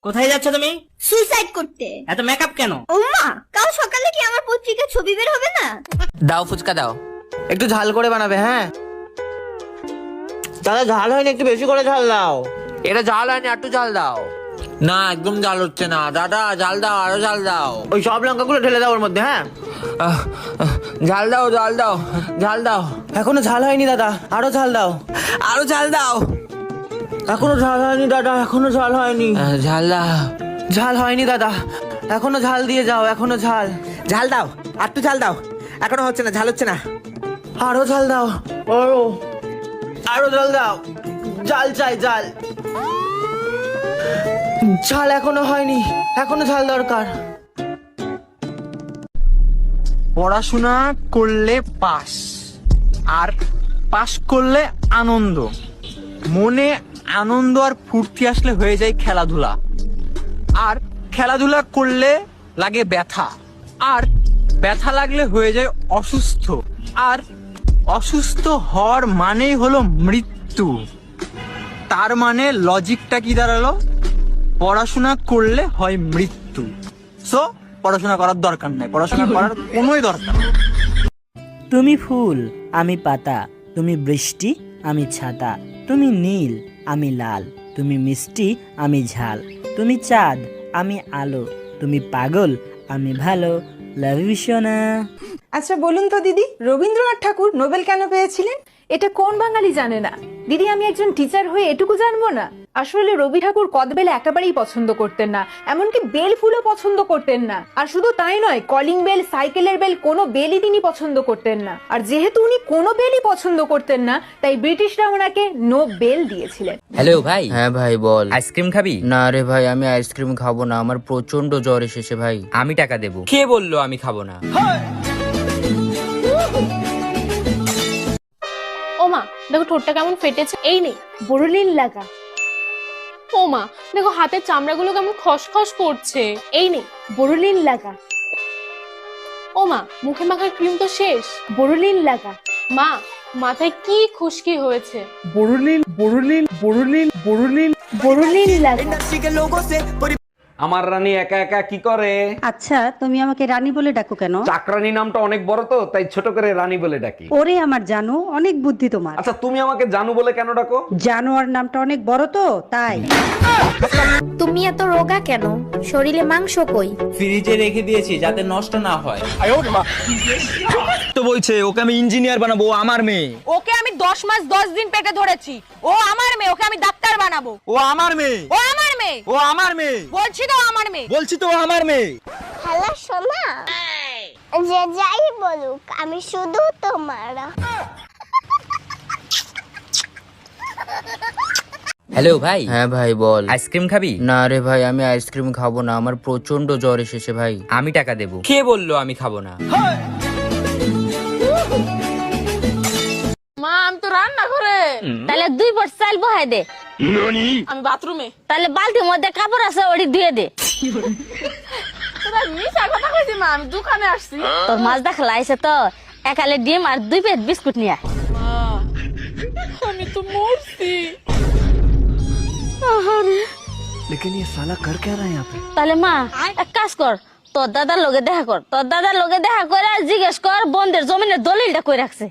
কোথায় যাচ্ছ তুমি? সুইসাইড করতে। এত মেকআপ কেন? ওমা, কাল সকালে কি আমার পত্রিকার ছবি বের হবে না? দাও ফুচকা দাও। একটু ঝাল করে বানাবে। হ্যাঁ দাদা, ঝাল হয়নি, একটু বেশি করে ঝাল দাও। এটা ঝাল হয়নি, একটু ঝাল দাও। না একদম ঝাল হচ্ছে না দাদা, ঝাল দাও, আরো ঝাল দাও। ওই সব লঙ্কাগুলো ঢেলে দাও ওর মধ্যে। হ্যাঁ ঝাল দাও, ঝাল দাও, ঝাল দাও। এখনো ঝাল হয়নি দাদা, আরো ঝাল দাও। আরো ঝাল দাও। এখনো ঝাল হয়নি দাদা, এখনো ঝাল হয়নি। ঝাল দাও। ঝাল হয়নি দাদা, এখনো ঝাল দিয়ে যাও, এখনো ঝাল। ঝাল দাও, আর একটু ঝাল দাও। এখনো হচ্ছে না, ঝাল হচ্ছে না। আরো ঝাল দাও। আরো আরো ঝাল দাও। ঝাল চাই, ঝাল। ঝাল এখনো হয়নি, এখনো ঝাল দরকার। পড়াশোনা করলে পাস, আর পাস করলে আনন্দ। মনে আনন্দ আর ফুর্তি আসলে হয়ে যায় খেলাধুলা, আর খেলাধুলা করলে লাগে ব্যথা, আর ব্যথা লাগলে হয়ে যায় অসুস্থ, আর অসুস্থ হওয়ার মানেই হলো মৃত্যু। তার মানে লজিকটা কি দাঁড়ালো? পড়াশোনা করলে হয় মৃত্যু। সো পড়াশোনা করার দরকার নাই, পড়াশোনা করার কোনোই দরকার নেই। তুমি ফুল আমি পাতা, তুমি বৃষ্টি আমি ছাতা, তুমি নীল আমি লাল, তুমি মিষ্টি আমি ঝাল, তুমি চাঁদ আমি আলো, তুমি পাগল আমি ভালো। লাভ ইউ সোনা। আচ্ছা বলুন তো দিদি, রবীন্দ্রনাথ ঠাকুর নোবেল কেন পেয়েছিলেন? এটা কোন বাঙালি জানে না? দিদি, আমি একজন টিচার হয়ে এটুকু জানবো না? আসলে রবি ঠাকুর কদবেল একেবারেই পছন্দ করতেন না, এমনকি বেল ফুলও পছন্দ করতেন না। আর শুধু তাই নয়, কলিং বেল, সাইকেলের বেল, কোনো বেলই তিনি পছন্দ করতেন না। আর যেহেতু উনি কোনো বেলই পছন্দ করতেন না, তাই ব্রিটিশরা ওনাকে নো বেল দিয়েছিলেন। হ্যালো ভাই। হ্যাঁ ভাই বল। আইসক্রিম খাবি? না রে ভাই, আমি আইসক্রিম খাবো না, আমার প্রচন্ড জ্বর এসেছে ভাই। আমি টাকা দেবো। কে বললো আমি খাবো না? ওমা দেখো ঠোঁটটা কেমন ফেটেছে। এই নেই বোরোলিন লাগা। ওমা দেখো হাতের চামড়াগুলো কেমন খসখস করছে। এই নেই বোরোলিন লাগা। ওমা মুখে মাখার ক্রিম তো শেষ। বোরোলিন লাগা। মা মাথায় কি খুশকি হয়েছে। বরুলিন বরুলিন বরুলিন বরুলিন বোরোলিন লাগা। আমার রানী একা একা কি করে? আচ্ছা তুমি আমাকে রানী বলে ডাকো কেন? চাকরানী নামটা অনেক বড় তো, তাই ছোট করে রানী বলে ডাকি। ওরে আমার জানো, অনেক বুদ্ধি তোমার। আচ্ছা তুমি আমাকে জানু বলে কেন ডাকো? জানোয়ার নামটা অনেক বড় তো তাই। তুমি এত রোগা কেন? শরীরে মাংস কই? ফ্রিজে রেখে দিয়েছি যাতে নষ্ট না হয়। তো বলছে ওকে আমি ইঞ্জিনিয়ার বানাবো, ও আমার মেয়ে। ওকে আমি 10 মাস 10 দিন পেটে ধরেছি, ও আমার মেয়ে, ওকে আমি ডাক্তার বানাবো। ও আমার মেয়ে, ও আমার মেয়ে, ও আমার মেয়ে, বলছি তো আমার মেয়ে। বলছি তো ও আমার মেয়ে। হ্যালো সোনা, যে যাই বলুক আমি শুধু তোমার। হ্যালো ভাই। হ্যাঁ ভাই বল। আইসক্রিম খাবি? না রে ভাই, আমি আইসক্রিম খাবো না, আমার প্রচন্ড জ্বর এসেছে ভাই। আমি টাকা দেবো। কে বললো আমি খাবো না? মা আমি তো রান্না করে। তাহলে 2 বট চাল বহাই দে। আমি বাথরুমে। তাহলে বালতির মধ্যে কাপড় আছে, ওটি ধুয়ে দে। তোরা মিশা কথা কইছিস মা, আমি দোকানে আসছি। তোর মাছ দেখা আইছে তো, একালে ডিম আর 2 প্যাকেট বিস্কুট নিয়া। মা আমি তো মরছি। তাহলে মা এক কাজ কর, তোর দাদার লগে দেখা কর, তোর দাদার লগে দেখা করে জিজ্ঞেস কর বন্ধের জমিনের দলিলটা কই রাখছে।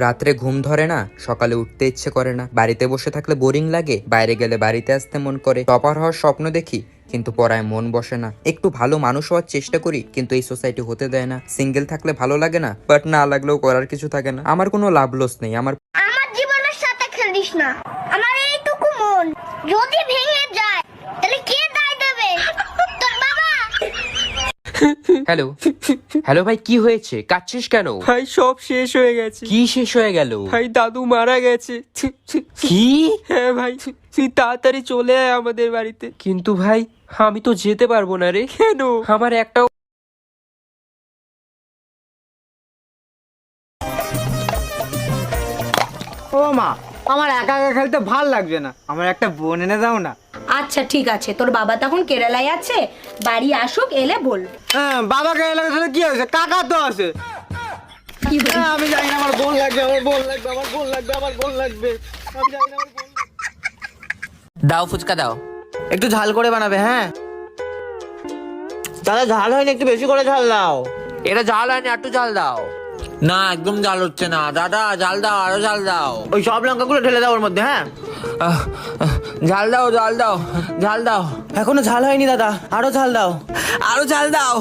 রাত্রে ঘুম ধরে না, সকালে উঠতে ইচ্ছে করে না, বাড়িতে বসে থাকলে বোরিং লাগে, বাইরে গেলে বাড়িতে আসতে মন করে, টপার হওয়ার স্বপ্ন দেখি কিন্তু পড়ায় মন বসে না, একটু ভালো মানুষ হওয়ার চেষ্টা করি কিন্তু এই সোসাইটি হতে দেয় না, সিঙ্গেল থাকলে ভালো লাগে না, বাট না লাগলেও করার কিছু থাকে না, আমার কোনো লাভ লস নেই। আমার জীবনের সাথে খেলিস না, আমার এইটুকু মন যদি ভেঙে যায় তাহলে কে দায় দেবে? তোর বাবা। হ্যালো হ্যালো ভাই, কি হয়েছে? কাঁদছিস কেন? ভাই সব শেষ হয়ে গেছে। কি শেষ হয়ে গেল? ভাই দাদু মারা গেছে। কি? হ্যাঁ ভাই, তুই তাড়াতাড়ি চলে আয় আমাদের বাড়িতে। কিন্তু ভাই আমি তো যেতে পারবো না রে। কেন? আমার একটাও ও মা, আমার একা একা খেলতে ভাল লাগছে না, আমার একটা বোন এনে দাও না। আচ্ছা ঠিক আছে, তোর বাবা তখন কেরালায় আছে, বাড়ি আসুক, এলে বল। হ্যাঁ বাবাকে এলাকা সাথে কি হয়েছে? কাকা তো আছে। আমি জানি না, আমার বোন লাগবে, আমার বোন লাগবে, আমার বোন লাগবে, আমার বোন লাগবে, আমি জানি না আমার বোন লাগবে। দাও ফুচকা দাও। একটু ঝাল করে বানাবে, হ্যাঁ। দাদা ঝাল হয়নি, একটু বেশি করে ঝাল দাও। এটা ঝাল হয়নি, একটু ঝাল দাও। না একদম ঝাল হচ্ছে না দাদা, ঝাল দাও, আরো ঝাল দাও। ওই সব লঙ্কাগুলো ঢেলে দাও ওর মধ্যে, হ্যাঁ। ঝাল দাও, ঝাল দাও, ঝাল দাও। এখনো ঝাল হয়নি দাদা, আরো ঝাল দাও। আরো ঝাল দাও।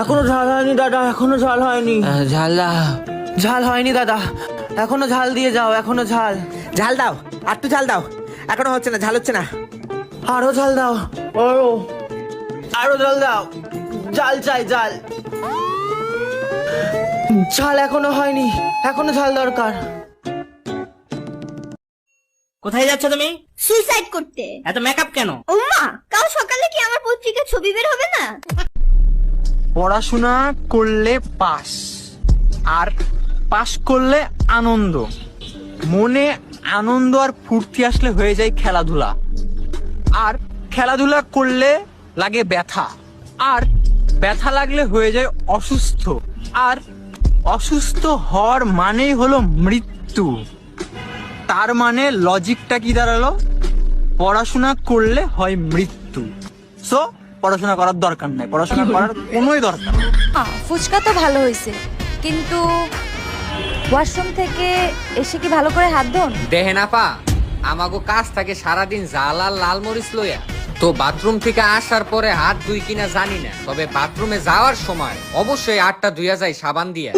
এখনো ঝাল হয়নি দাদা, এখনো ঝাল হয়নি। ঝাল দাও। ঝাল হয়নি দাদা, এখনো ঝাল দিয়ে যাও, এখনো ঝাল। ঝাল দাও, একটু ঝাল দাও। এখনো হচ্ছে না, ঝাল হচ্ছে না। আরো ঝাল দাও। আরো ঝাল দাও। ঝাল চাই, ঝাল। ঝাল এখনো হয়নি, এখনো ঝাল দরকার। কোথায় যাচ্ছ তুমি? সুইসাইড করতে। এত মেকআপ কেন? ওমা, কাল সকালে কি আমার পত্রিকার ছবি বের হবে না? পড়াশোনা করলে পাস, আর পাস করলে আনন্দ। মনে আনন্দ আর ফুর্তি আসলে হয়ে যায় খেলাধুলা, আর খেলাধুলা করলে লাগে ব্যথা, আর ব্যথা লাগলে হয়ে যায় অসুস্থ, আর অসুস্থ হওয়ার মানেই হলো মৃত্যু। তার মানে লজিকটা কি দাঁড়ালো? পড়াশোনা করলে হয় মৃত্যু। সো পড়াশোনা করার দরকার নাই, পড়াশোনা করার কোনোই দরকার নেই। ফুচকা তো ভালো হয়েছে, কিন্তু ওয়াশরুম থেকে এসে কি ভালো করে হাত ধোন? দেহে না পা, আমাগো কাজ থাকে সারাদিন জাল আর লাল মরিচ লইয়া। তো বাথরুম থেকে আসার পরে হাত ধুই কিনা জানি না, তবে বাথরুমে যাওয়ার সময় অবশ্যই হাতটা ধুইয়া যায় সাবান দিয়া।